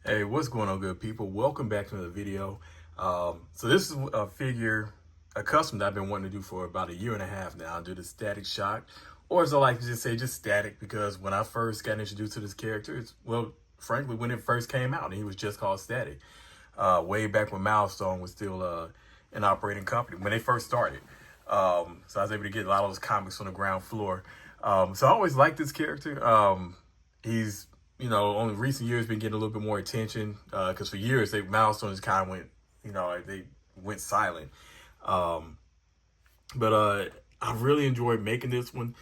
Hey, what's going on, good people? Welcome back to another video. So this is a figure, a custom that I've been wanting to do for about a year and a half now, due to Static Shock, or as I like to just say, just Static, because when I first got introduced to this character, frankly, when it first came out, and he was just called Static, way back when Milestone was still an operating company, when they first started. So I was able to get a lot of those comics on the ground floor. So I always liked this character. He's only recent years been getting a little bit more attention because for years Milestones kind of went, they went silent. Um, but I really enjoyed making this one.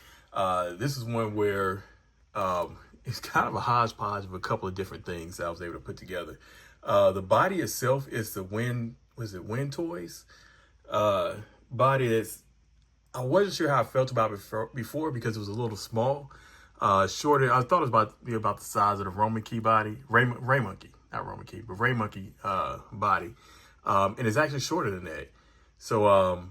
This is one where it's kind of a hodgepodge of a couple of different things that I was able to put together. The body itself is the Wind Toys body. That's I wasn't sure how I felt about it before because it was a little small. Shorter. I thought it was about the size of the Roman key body, Ray Monkey, not Roman key, but Ray Monkey body, and it's actually shorter than that. So I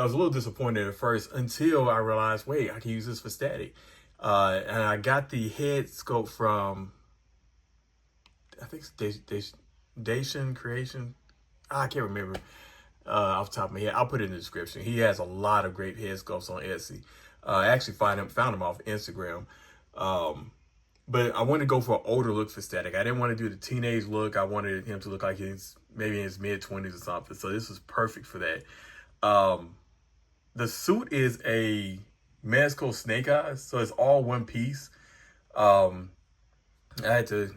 was a little disappointed at first until I realized, wait, I can use this for static. And I got the head sculpt from, I think it's Daishocreations. I can't remember off the top of my head. I'll put it in the description. He has a lot of great head sculpts on Etsy. I actually found him off Instagram. But I wanted to go for an older look for Static. I didn't want to do the teenage look. I wanted him to look like he's maybe in his mid-20s or something. So this was perfect for that. The suit is a Mezco snake eyes, so it's all one piece. I had to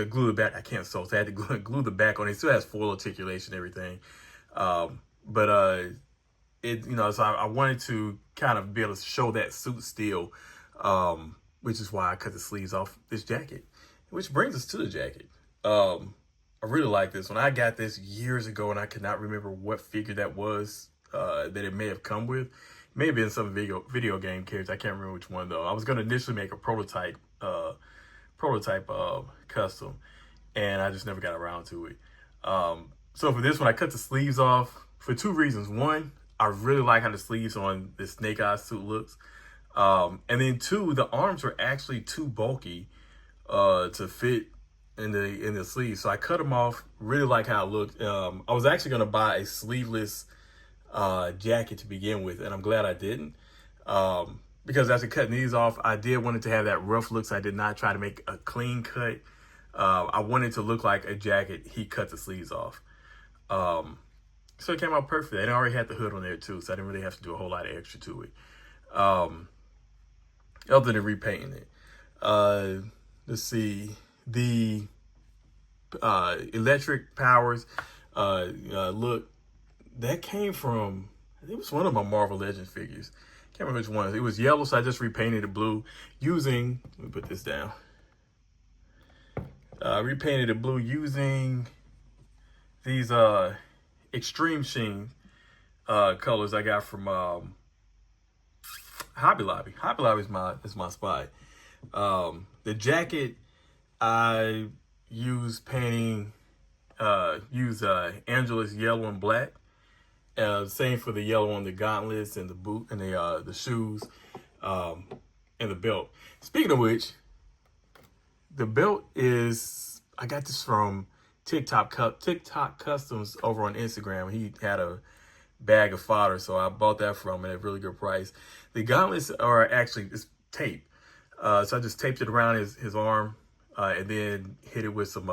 glue the back. I can't sew, so I had to glue the back on it. It still has full articulation and everything. But so I wanted to kind of be able to show that suit still, which is why I cut the sleeves off this jacket, which brings us to the jacket. I really like this one. I got this years ago and I could not remember what figure that was, that it may have come with. It may have been some video game character. I can't remember which one though. I was going to initially make a prototype custom, and I just never got around to it. So for this one, I cut the sleeves off for two reasons. One, I really like how the sleeves on this snake eye suit looks. And then two, the arms were actually too bulky to fit in the sleeves. So I cut them off. Really like how it looked. I was actually going to buy a sleeveless jacket to begin with, and I'm glad I didn't. Because after cutting these off, I did want it to have that rough look, so I did not try to make a clean cut. I wanted it to look like a jacket he cut the sleeves off. So it came out perfect. And I already had the hood on there too, so I didn't really have to do a whole lot of extra to it. Other than repainting it. Let's see. The electric powers look, that came from, it was one of my Marvel Legends figures. Can't remember which one. It was yellow, so I just repainted it blue using, let me put this down. Repainted it blue using these extreme sheen colors I got from Hobby Lobby. Hobby Lobby is my spot. The jacket I use painting Angela's yellow and black. Same for the yellow on the gauntlets and the boot and the shoes, and the belt. Speaking of which, the belt is, I got this from TikTok Customs over on Instagram. He had a bag of fodder, so I bought that from him at a really good price. The gauntlets are actually, it's tape. So I just taped it around his arm, and then hit it with some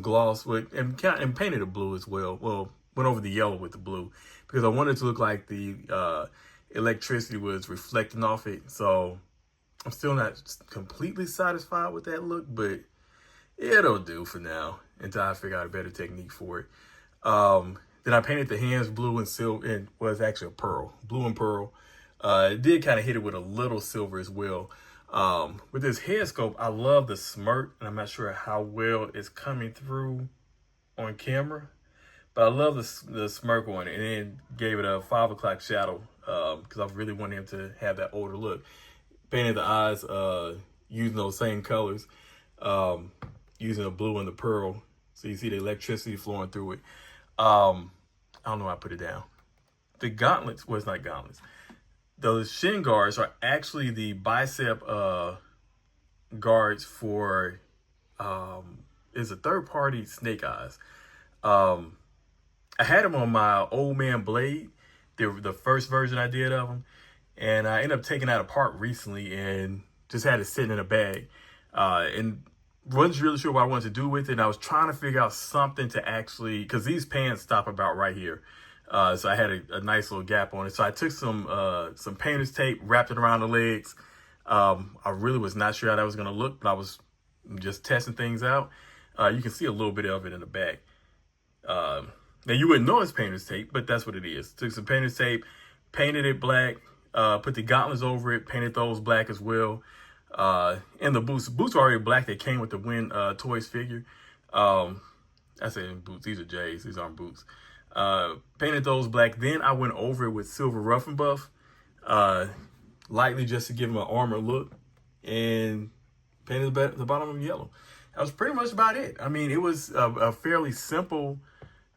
gloss and painted it blue as well. Well, went over the yellow with the blue because I wanted it to look like the electricity was reflecting off it. So I'm still not completely satisfied with that look, but it'll do for now until I figure out a better technique for it. Then I painted the hands blue and silver, and was actually a pearl, blue and pearl. It did kind of hit it with a little silver as well. With this head sculpt, I love the smirk, and I'm not sure how well it's coming through on camera, but I love the smirk on it, and then gave it a 5 o'clock shadow because I really wanted him to have that older look. Painted the eyes using those same colors, using the blue and the pearl, so you see the electricity flowing through it. I don't know how I put it down. The gauntlets, well, it's not gauntlets. Those shin guards are actually the bicep guards for It's a third party snake eyes. I had them on my old man blade, the first version I did of them, and I ended up taking that apart recently and just had it sitting in a bag, and wasn't really sure what I wanted to do with it. And I was trying to figure out something to actually, because these pants stop about right here, so I had a nice little gap on it. So I took some painter's tape, wrapped it around the legs. I really was not sure how that was going to look, but I was just testing things out. You can see a little bit of it in the back. Now you wouldn't know it's painter's tape, but that's what it is. Took some painter's tape, painted it black, put the gauntlets over it, painted those black as well. And the boots were already black. They came with the Win Toys figure. I say boots, these are J's, these aren't boots. Painted those black. Then I went over it with silver rough and buff, lightly just to give them an armor look, and painted the bottom of them yellow. That was pretty much about it. I mean, it was a fairly simple,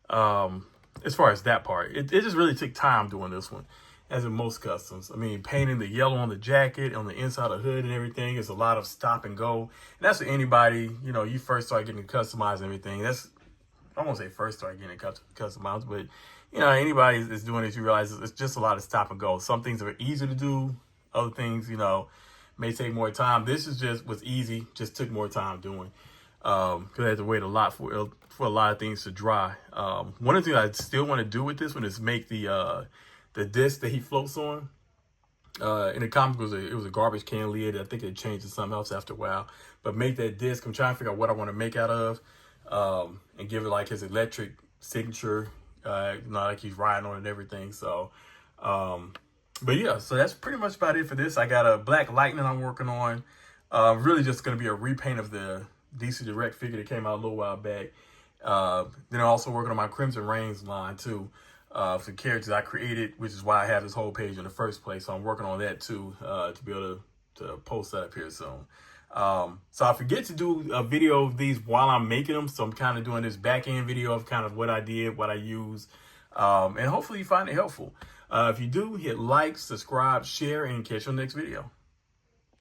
as far as that part. It just really took time doing this one, as in most customs. I mean, painting the yellow on the jacket, on the inside of the hood and everything is a lot of stop and go. And that's what anybody, you know, you first start getting customized and everything. I won't say first start getting customized, but, you know, anybody that's doing it, you realize it's just a lot of stop and go. Some things are easy to do. Other things, you know, may take more time. This was easy, just took more time doing. Because I had to wait a lot for a lot of things to dry. One of the things I still want to do with this one is make the disc that he floats on. In the comic, it was a garbage can lid. I think it changed to something else after a while. But make that disc. I'm trying to figure out what I want to make out of, and give it like his electric signature. You know, like he's riding on it and everything. So, but yeah, so that's pretty much about it for this. I got a Black Lightning I'm working on. Really just going to be a repaint of the DC Direct figure that came out a little while back. Then I'm also working on my Crimson Reigns line too, for characters I created, which is why I have this whole page in the first place. So I'm working on that too, to be able to post that up here soon. So I forget to do a video of these while I'm making them. So I'm kind of doing this back end video of kind of what I did, what I used, and hopefully you find it helpful. If you do, hit like, subscribe, share, and catch you on the next video.